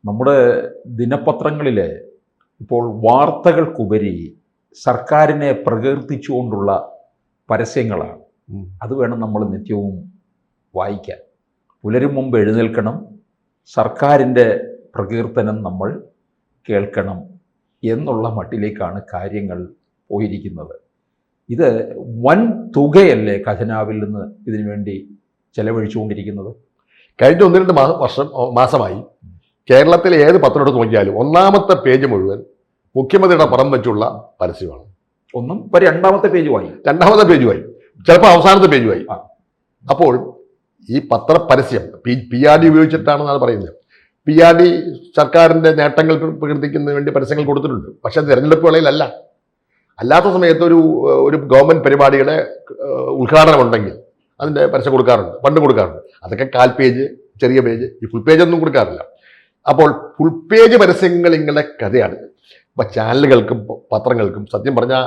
നമ്മുടെ ദിനപത്രങ്ങളിലെ ഇപ്പോൾ വാർത്തകൾക്കുപരി സർക്കാരിനെ പ്രകീർത്തിച്ചുകൊണ്ടുള്ള പരസ്യങ്ങളാണ്. അത് വേണം നമ്മൾ നിത്യവും വായിക്കാൻ. പുലരും മുമ്പ് എഴുന്നേൽക്കണം, സർക്കാരിൻ്റെ പ്രകീർത്തനം നമ്മൾ കേൾക്കണം എന്നുള്ള മട്ടിലേക്കാണ് കാര്യങ്ങൾ പോയിരിക്കുന്നത്. ഇത് വൻ തുകയല്ലേ ഖജനാവിൽ നിന്ന് ഇതിനു വേണ്ടി ചെലവഴിച്ചുകൊണ്ടിരിക്കുന്നത്? കഴിഞ്ഞ 1-2 മാസമായി കേരളത്തിലെ ഏത് പത്രം എടുത്ത് നോക്കിയാലും ഒന്നാമത്തെ പേജ് മുഴുവൻ മുഖ്യമന്ത്രിയുടെ പടം വെച്ചുള്ള പരസ്യമാണ്. ഒന്നും ഇപ്പോൾ രണ്ടാമത്തെ പേജുമായി, ചിലപ്പോൾ അവസാനത്തെ പേജുമായി. അപ്പോൾ ഈ പത്ര പരസ്യം PRD ഉപയോഗിച്ചിട്ടാണെന്നാണ് പറയുന്നത്. PRD സർക്കാരിൻ്റെ നേട്ടങ്ങൾ പ്രകീർത്തിക്കുന്നതിന് വേണ്ടി പരസ്യങ്ങൾ കൊടുത്തിട്ടുണ്ട്. പക്ഷെ തിരഞ്ഞെടുപ്പ് വേളയിലല്ല. അല്ലാത്ത സമയത്ത് ഒരു ഗവൺമെൻറ് പരിപാടിയുടെ ഉദ്ഘാടനം ഉണ്ടെങ്കിൽ അതിൻ്റെ പരസ്യം കൊടുക്കാറുണ്ട്, ഫണ്ട് കൊടുക്കാറുണ്ട്. അതൊക്കെ 1/4 പേജ്, ചെറിയ പേജ്, ഈ ഫുൾ പേജ് ഒന്നും കൊടുക്കാറില്ല. അപ്പോൾ ഫുൾ പേജ് പരസ്യങ്ങൾ ഇങ്ങനെ കഥയാണ്. ഇപ്പം ചാനലുകൾക്കും പത്രങ്ങൾക്കും സത്യം പറഞ്ഞാൽ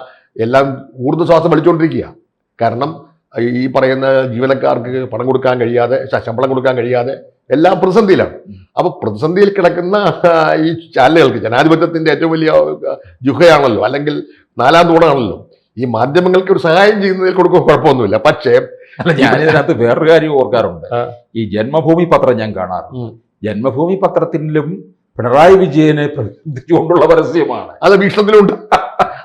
എല്ലാം ഊർജ്ജശ്വാസം വലിച്ചുകൊണ്ടിരിക്കുക. കാരണം ഈ പറയുന്ന ജീവനക്കാർക്ക് പണം കൊടുക്കാൻ കഴിയാതെ, ശമ്പളം കൊടുക്കാൻ കഴിയാതെ എല്ലാം പ്രതിസന്ധിയിലാണ്. അപ്പോൾ പ്രതിസന്ധിയിൽ കിടക്കുന്ന ഈ ചാനലുകൾക്ക് ജനാധിപത്യത്തിൻ്റെ ഏറ്റവും വലിയ ജുഹയാണല്ലോ, അല്ലെങ്കിൽ 4ാം തൂണാണല്ലോ. ഈ മാധ്യമങ്ങൾക്ക് ഒരു സഹായം ചെയ്യുന്നതിൽ കൊടുക്കുമ്പോൾ കുഴപ്പമൊന്നുമില്ല. പക്ഷേ ഞാനിതിനകത്ത് വേറൊരു കാര്യം ഓർക്കാറുണ്ട്. ഈ ജന്മഭൂമി പത്രം ഞാൻ കാണാറുണ്ട്. ജന്മഭൂമി പത്രത്തിലും പിണറായി വിജയനെ പ്രതിനിധിച്ചുകൊണ്ടുള്ള പരസ്യമാണ്. അത് വീക്ഷണത്തിലുണ്ട്.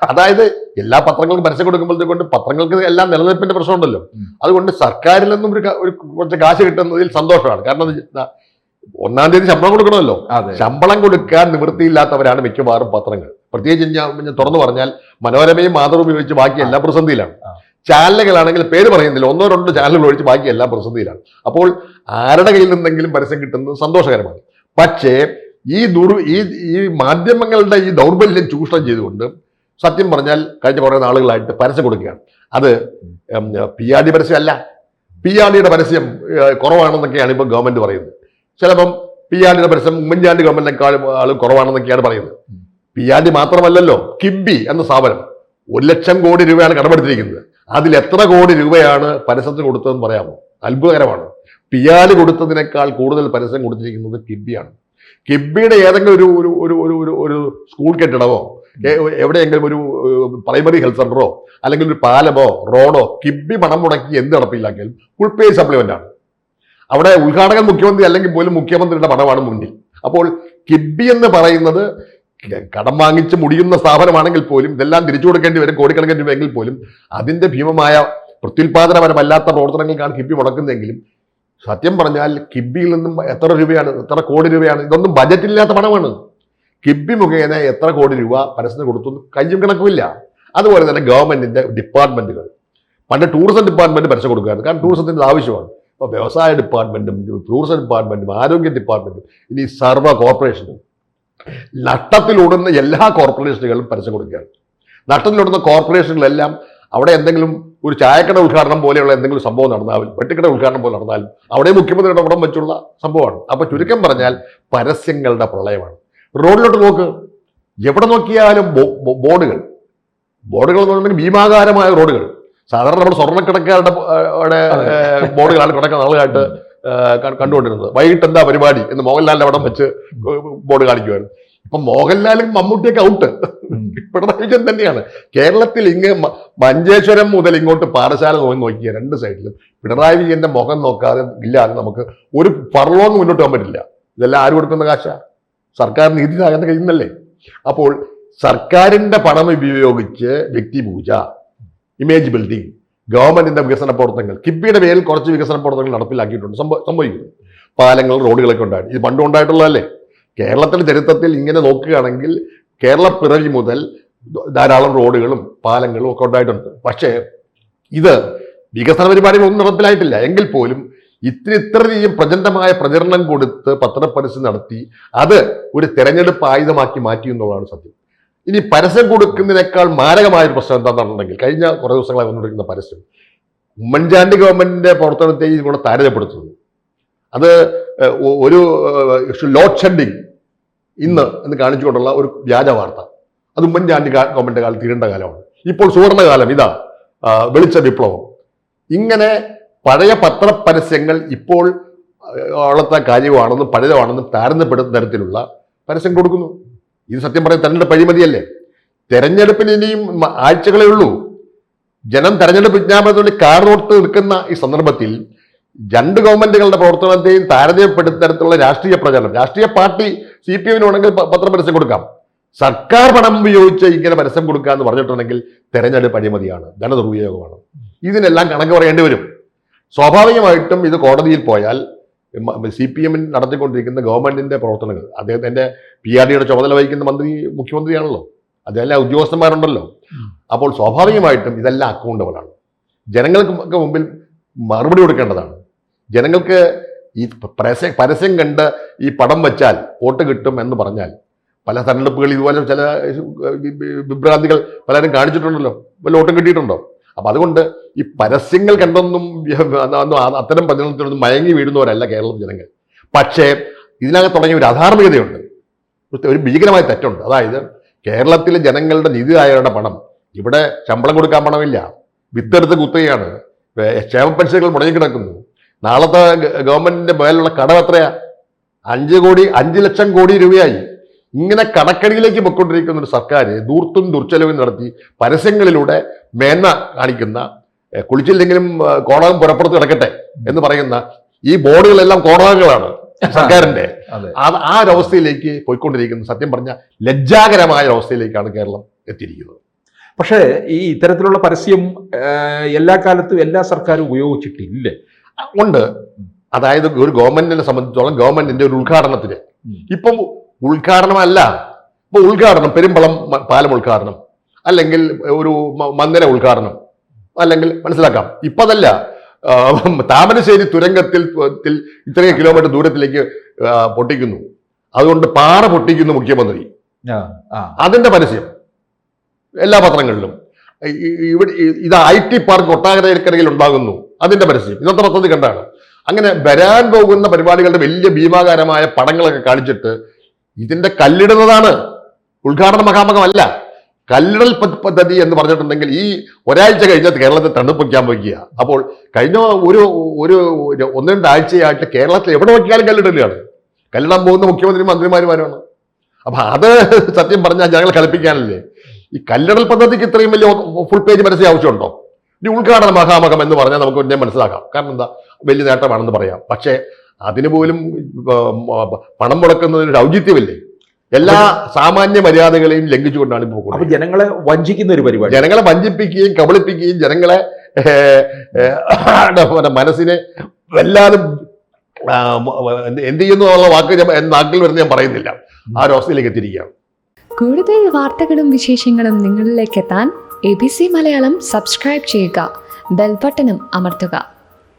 അതായത് എല്ലാ പത്രങ്ങൾക്കും പരസ്യം കൊടുക്കുമ്പോഴത്തേക്കൊണ്ട് പത്രങ്ങൾക്ക് എല്ലാം നിലനിൽപ്പിന്റെ പ്രശ്നമുണ്ടല്ലോ. അതുകൊണ്ട് സർക്കാരിൽ നിന്നും ഒരു കുറച്ച് കാശ് കിട്ടുന്നതിൽ സന്തോഷമാണ്. കാരണം 1-ാം തീയതി ശമ്പളം കൊടുക്കണമല്ലോ. ശമ്പളം കൊടുക്കാൻ നിവൃത്തിയില്ലാത്തവരാണ് മിക്കവാറും പത്രങ്ങൾ. പ്രത്യേകിച്ച് ഞാൻ തുറന്നു പറഞ്ഞാൽ മനോരമയും മാതൃഭൂമിയും ഉപയോഗിച്ച് ബാക്കി എല്ലാ പ്രതിസന്ധിയിലാണ്. ചാനലുകളാണെങ്കിൽ പേര് പറയുന്നില്ല, 1-2 ചാനലുകൾ ഒഴിച്ച് ബാക്കി എല്ലാ പ്രതിസന്ധിയിലാണ്. അപ്പോൾ ആരുടെ കയ്യിൽ നിന്നെങ്കിലും പരസ്യം കിട്ടുന്നത് സന്തോഷകരമാണ്. പക്ഷേ ഈ മാധ്യമങ്ങളുടെ ഈ ദൗർബല്യം ചൂഷണം ചെയ്തുകൊണ്ട് സത്യം പറഞ്ഞാൽ കഴിഞ്ഞ കുറേ നാളുകളായിട്ട് പരസ്യം കൊടുക്കുകയാണ്. അത് PRD പരസ്യമല്ല. PRDയുടെ പരസ്യം കുറവാണെന്നൊക്കെയാണ് ഇപ്പോൾ ഗവൺമെന്റ് പറയുന്നത്. ചിലപ്പം PRDയുടെ പരസ്യം ഉമ്മൻചാണ്ടി ഗവൺമെന്റിനേക്കാളും ആളും കുറവാണെന്നൊക്കെയാണ് പറയുന്നത്. PRD മാത്രമല്ലല്ലോ, കിബി എന്ന സ്ഥാപനം 1,00,000 കോടി രൂപയാണ് കടമെടുത്തിരിക്കുന്നത്. അതിൽ എത്ര കോടി രൂപയാണ് പരസ്യത്തിന് കൊടുത്തതെന്ന് പറയാമോ? അത്ഭുതകരമാണ്. PRD കൊടുത്തതിനേക്കാൾ കൂടുതൽ പരസ്യം കൊടുത്തിരിക്കുന്നത് കിബിയാണ്. കിബിയുടെ ഏതെങ്കിലും ഒരു സ്കൂൾ കെട്ടിടമോ എവിടെയെങ്കിലും ഒരു പ്രൈമറി ഹെൽത്ത് സെന്ററോ അല്ലെങ്കിൽ ഒരു പാലമോ റോഡോ കിബി പണം മുടക്കി എന്ത് നടപ്പിലാക്കിയാലും ഫുൾ പേജ് സപ്ലിമെന്റ് ആണ്. അവിടെ ഉദ്ഘാടകൻ മുഖ്യമന്ത്രി അല്ലെങ്കിൽ പോലും മുഖ്യമന്ത്രിയുടെ പണമാണ് മുന്നിൽ. അപ്പോൾ കിബി എന്ന് പറയുന്നത് കടം വാങ്ങിച്ച് മുടിയുന്ന സ്ഥാപനമാണെങ്കിൽ പോലും ഇതെല്ലാം തിരിച്ചു കൊടുക്കേണ്ടി വരും, കോടിക്കണക്കിന് രൂപയെങ്കിൽ പോലും അതിന്റെ ഭീമമായ പ്രത്യുൽപാദനപരമല്ലാത്ത പ്രവർത്തനങ്ങൾക്കാണ് കിബി മുടക്കുന്നതെങ്കിലും സത്യം പറഞ്ഞാൽ കിബിയിൽ നിന്നും എത്ര കോടി രൂപയാണ്, ഇതൊന്നും ബജറ്റില്ലാത്ത പണമാണ്. കിബി മുഖേന എത്ര കോടി രൂപ പരസ്യത്തിന് കൊടുത്തു കയ്യും കണക്കുമില്ല. അതുപോലെ തന്നെ ഗവൺമെന്റിന്റെ ഡിപ്പാർട്ട്മെന്റുകൾ, പണ്ട് ടൂറിസം ഡിപ്പാർട്ട്മെന്റ് പരസ്യം കൊടുക്കുകയാണ്, കാരണം ടൂറിസത്തിന്റെ ആവശ്യമാണ്. ഇപ്പോൾ വ്യവസായ ഡിപ്പാർട്ട്മെന്റും ടൂറിസം ഡിപ്പാർട്ട്മെന്റും ആരോഗ്യ ഡിപ്പാർട്ട്മെന്റും ഇനി സർവ്വ കോർപ്പറേഷനും നഷ്ടത്തിലോടുന്ന എല്ലാ കോർപ്പറേഷനുകളും പരസ്യം കൊടുക്കുകയാണ്. നഷ്ടത്തിലോടുന്ന കോർപ്പറേഷനുകളെല്ലാം അവിടെ എന്തെങ്കിലും ഒരു ചായക്കട ഉദ്ഘാടനം പോലെയുള്ള എന്തെങ്കിലും സംഭവം നടന്നാലും വെട്ടിക്കട ഉദ്ഘാടനം പോലെ നടന്നാലും അവിടെ മുഖ്യമന്ത്രിയുടെ പടം വെച്ചുള്ള സംഭവമാണ്. അപ്പൊ ചുരുക്കം പറഞ്ഞാൽ പരസ്യങ്ങളുടെ പ്രളയമാണ്. റോഡിലോട്ട് നോക്ക്, എവിടെ നോക്കിയാലും ബോർഡുകൾ എന്ന് പറഞ്ഞാൽ ഭീമാകാരമായ റോഡുകൾ. സാധാരണ നമ്മുടെ സ്വർണ്ണക്കിടക്കാരുടെ ബോർഡുകളാണ് കിടക്കുന്ന നാളുകളായിട്ട് കണ്ടുകൊണ്ടിരുന്നത്. വൈകിട്ട് എന്താ പരിപാടി എന്ന് മോഹൻലാലിന്റെ പടം വെച്ച് ബോർഡ് കാണിക്കുമായിരുന്നു. ഇപ്പൊ മോഹൻലാലും മമ്മൂട്ടിയൊക്കെ ഔട്ട്. പിണറായി വിജയൻ തന്നെയാണ്. കേരളത്തിൽ മഞ്ചേശ്വരം മുതൽ ഇങ്ങോട്ട് പാറശാല നോക്കിയ 2 സൈഡിലും പിണറായി വിജയന്റെ മുഖം നോക്കാതെ ഇല്ലാതെ നമുക്ക് ഒരു ഫർലോങ് മുന്നോട്ട് പോകാൻ പറ്റില്ല. ഇതെല്ലാം ആര് കൊടുക്കുന്ന കാശ? സർക്കാർ നികുതി താഴ്ന്ന കഴിയുന്നല്ലേ. അപ്പോൾ സർക്കാരിന്റെ പണം ഉപയോഗിച്ച് വ്യക്തിപൂജ, ഇമേജ് ബിൽഡിംഗ്, ഗവൺമെന്റിന്റെ വികസന പ്രവർത്തനങ്ങൾ, കിബിയുടെ പേരിൽ കുറച്ച് വികസന പ്രവർത്തനങ്ങൾ നടപ്പിലാക്കിയിട്ടുണ്ട്, സംഭവിക്കുന്നു. പാലങ്ങൾ, റോഡുകളൊക്കെ ഉണ്ടായിട്ട് ഇത് പണ്ടും ഉണ്ടായിട്ടുള്ളതല്ലേ. കേരളത്തിന്റെ ചരിത്രത്തിൽ ഇങ്ങനെ നോക്കുകയാണെങ്കിൽ കേരള പിറവി മുതൽ ധാരാളം റോഡുകളും പാലങ്ങളും ഒക്കെ ഉണ്ടായിട്ടുണ്ട്. പക്ഷേ ഇത് വികസന പരിപാടികളൊന്നും നടപ്പിലായിട്ടില്ല. എങ്കിൽ പോലും ഇത്രയധികം പ്രചണ്ഡമായ പ്രചരണം കൊടുത്ത് പത്രപരസ്യം നടത്തി അത് ഒരു തെരഞ്ഞെടുപ്പ് ആയുധമാക്കി മാറ്റി എന്നുള്ളതാണ് സത്യം. ഇനി പരസ്യം കൊടുക്കുന്നതിനേക്കാൾ മാരകമായൊരു പ്രശ്നം എന്താണെന്നുണ്ടെങ്കിൽ കഴിഞ്ഞ കുറേ ദിവസങ്ങളായി വന്നുകൊണ്ടിരിക്കുന്ന പരസ്യം ഉമ്മൻചാണ്ടി ഗവൺമെന്റിന്റെ പ്രവർത്തനത്തെ ഇതിലൂടെ താരതമ്യപ്പെടുത്തുന്നു. അത് ഒരു ലോഡ് ഷെഡിങ് എന്ന് കാണിച്ചുകൊണ്ടുള്ള ഒരു വ്യാജ വാർത്ത. അത് ഉമ്മൻചാണ്ടി ഗവൺമെന്റ് കാലത്ത് തീരേണ്ട കാലമാണ്. ഇപ്പോൾ സുവർണകാലം, ഇതാ വെളിച്ച വിപ്ലവം. ഇങ്ങനെ പഴയ പത്രപരസ്യങ്ങൾ ഇപ്പോൾ ഉള്ളത്തെ കാര്യമാണെന്നും പഴയതാണെന്നും താരതമ്യപ്പെടുന്ന തരത്തിലുള്ള പരസ്യം കൊടുക്കുന്നു. ഇത് സത്യം പറയാൻ തെരഞ്ഞെടുപ്പ് അഴിമതിയല്ലേ? തെരഞ്ഞെടുപ്പിന് ഇനിയും ആഴ്ചകളേ ഉള്ളൂ. ജനം തെരഞ്ഞെടുപ്പ് വിജ്ഞാപനത്തിൽ കാർന്നോട്ട് നിൽക്കുന്ന ഈ സന്ദർഭത്തിൽ രണ്ട് ഗവൺമെന്റുകളുടെ പ്രവർത്തനത്തെയും താരതമ്യപ്പെടുത്തുന്ന തരത്തിലുള്ള രാഷ്ട്രീയ പ്രചരണം, രാഷ്ട്രീയ പാർട്ടി CPM വേണമെങ്കിൽ പത്രപരസ്യം കൊടുക്കാം, സർക്കാർ പണം ഉപയോഗിച്ച് ഇങ്ങനെ പരസ്യം കൊടുക്കുക എന്ന് പറഞ്ഞിട്ടുണ്ടെങ്കിൽ തെരഞ്ഞെടുപ്പ് അഴിമതിയാണ്, ധനദുർവിനിയോഗമാണ്. ഇതിനെല്ലാം കണക്ക് പറയേണ്ടി വരും. സ്വാഭാവികമായിട്ടും ഇത് കോടതിയിൽ പോയാൽ CPM നടത്തിക്കൊണ്ടിരിക്കുന്ന ഗവൺമെന്റിന്റെ പ്രവർത്തനങ്ങൾ, അദ്ദേഹത്തിന്റെ PRDയുടെ ചുമതല വഹിക്കുന്ന മുഖ്യമന്ത്രിയാണല്ലോ, അതെല്ലാം ഉദ്യോഗസ്ഥന്മാരുണ്ടല്ലോ. അപ്പോൾ സ്വാഭാവികമായിട്ടും ഇതെല്ലാം അക്കൗണ്ടബിളാണ്. ജനങ്ങൾക്ക് മുമ്പിൽ മറുപടി കൊടുക്കേണ്ടതാണ്. ജനങ്ങൾക്ക് ഈ പരസ്യം കണ്ട് ഈ പടം വെച്ചാൽ വോട്ട് കിട്ടും എന്ന് പറഞ്ഞാൽ പല തെരഞ്ഞെടുപ്പുകൾ ഇതുപോലെ ചില വിഭ്രാന്തികൾ പലരും കാണിച്ചിട്ടുണ്ടല്ലോ, വല്ല വോട്ടും കിട്ടിയിട്ടുണ്ടോ? അപ്പൊ അതുകൊണ്ട് ഈ പരസ്യങ്ങൾ കണ്ടൊന്നും അത്തരം പ്രചരണത്തിനൊന്നും മയങ്ങി വീഴുന്നവരല്ല കേരളത്തിലെ ജനങ്ങൾ. പക്ഷേ ഇതിനകത്ത് തുടങ്ങിയ ഒരു അധാർമികതയുണ്ട്, ഒരു ഭീകരമായ തെറ്റുണ്ട്. അതായത് കേരളത്തിലെ ജനങ്ങളുടെ നിതി ആയവരുടെ പണം, ഇവിടെ ശമ്പളം കൊടുക്കാൻ പണമില്ല, വിത്തെടുത്ത് കുത്തുകയാണ്, ക്ഷേമ പെൻഷനുകൾ മുടങ്ങിക്കിടക്കുന്നു. നാളത്തെ ഗവൺമെന്റിന്റെ മേലുള്ള കടം എത്രയാ? 5 ലക്ഷം കോടി രൂപയായി. ഇങ്ങനെ കടക്കടിയിലേക്ക് പൊയ്ക്കൊണ്ടിരിക്കുന്ന ഒരു സർക്കാർ ദൂർത്തും ദുർച്ചെലവും നടത്തി പരസ്യങ്ങളിലൂടെ മേന്മ കാണിക്കുന്ന, കുളിച്ചില്ലെങ്കിലും കോടകം പുറപ്പുറത്ത് കിടക്കട്ടെ എന്ന് പറയുന്ന ഈ ബോർഡുകളെല്ലാം കോടകങ്ങളാണ് സർക്കാരിന്റെ. ആ ഒരവസ്ഥയിലേക്ക് പോയിക്കൊണ്ടിരിക്കുന്ന, സത്യം പറഞ്ഞ ലജ്ജാകരമായ ഒരവസ്ഥയിലേക്കാണ് കേരളം എത്തിയിരിക്കുന്നത്. പക്ഷേ ഈ ഇത്തരത്തിലുള്ള പരസ്യം എല്ലാ കാലത്തും എല്ലാ സർക്കാരും ഉപയോഗിച്ചിട്ടില്ലേ? ഉണ്ട്. അതായത് ഒരു ഗവൺമെന്റിനെ സംബന്ധിച്ചോളം ഗവൺമെന്റിന്റെ ഒരു ഉദ്ഘാടനത്തിന് ഇപ്പം ഉദ്ഘാടനമല്ല, ഇപ്പൊ ഉദ്ഘാടനം പെരുമ്പളം പാലം ഉദ്ഘാടനം, അല്ലെങ്കിൽ ഒരു മന്ദിര ഉദ്ഘാടനം, അല്ലെങ്കിൽ മനസ്സിലാക്കാം. ഇപ്പൊ അതല്ല, താമരശ്ശേരി തുരങ്കത്തിൽ ഇത്രയും കിലോമീറ്റർ ദൂരത്തിലേക്ക് പൊട്ടിക്കുന്നു, അതുകൊണ്ട് പാറ പൊട്ടിക്കുന്നു മുഖ്യമന്ത്രി, അതിന്റെ പരസ്യം എല്ലാ പത്രങ്ങളിലും. ഇവിടെ ഇത് IT പാർക്ക് ഒട്ടാകരക്കരയിൽ ഉണ്ടാകുന്നു, അതിന്റെ പരസ്യം ഇന്നത്തെ പദ്ധതി കണ്ടാണ്. അങ്ങനെ വരാൻ പോകുന്ന പരിപാടികളുടെ വലിയ ഭീമാകാരമായ പടങ്ങളൊക്കെ കാണിച്ചിട്ട് ഇതിന്റെ കല്ലിടുന്നതാണ്, ഉദ്ഘാടന മഹാമകമല്ല. കല്ലിടൽ പദ്ധതി എന്ന് പറഞ്ഞിട്ടുണ്ടെങ്കിൽ ഈ ഒരാഴ്ച കഴിഞ്ഞാൽ കേരളത്തിൽ തണുപ്പൊക്കാൻ വയ്ക്കുക. അപ്പോൾ കഴിഞ്ഞ ഒരു 1-2 ആഴ്ചയായിട്ട് കേരളത്തിൽ എവിടെ നോക്കിയാലും കല്ലിടലാണ്. കല്ലിടാൻ പോകുന്ന മുഖ്യമന്ത്രിയും മന്ത്രിമാരുമാണ്. അപ്പൊ അത് സത്യം പറഞ്ഞാൽ ഞങ്ങൾ കളിപ്പിക്കാനല്ലേ. ഈ കല്ലിടൽ പദ്ധതിക്ക് ഇത്രയും വലിയ ഫുൾ പേജ് പരസ്യം ആവശ്യമുണ്ടോ? ഈ ഉദ്ഘാടന മഹാമകം എന്ന് പറഞ്ഞാൽ നമുക്ക് ഉടനെ മനസ്സിലാക്കാം, കാരണം എന്താ, വലിയ നേട്ടമാണെന്ന് പറയാം. പക്ഷേ അതിന് പോലും പണം മുടക്കുന്നതിന് ഒരു ഔചിത്യമില്ലേ? എല്ലാ സാമാന്യ മര്യാദകളെയും ലംഘിച്ചുകൊണ്ടാണ് ഇപ്പോൾ പോകുന്നത്. അപ്പൊ ജനങ്ങളെ വഞ്ചിക്കുന്ന ഒരു പരിപാടി, ജനങ്ങളെ വഞ്ചിപ്പിക്കുകയും കബളിപ്പിക്കുകയും ജനങ്ങളെ മനസ്സിനെ വല്ലാതെ എന്ത് ചെയ്യുന്നു എന്നുള്ള നാക്കിൽ വരുന്ന ഞാൻ പറയുന്നില്ല, ആ ഒരു അവസ്ഥയിലേക്ക് എത്തിയിരിക്കുകയാണ്. കൂടുതൽ വാർത്തകളും വിശേഷങ്ങളും നിങ്ങളിലേക്ക് എത്താൻ ABC മലയാളം സബ്സ്ക്രൈബ് ചെയ്യുക, ബെൽ ബട്ടണും അമർത്തുക.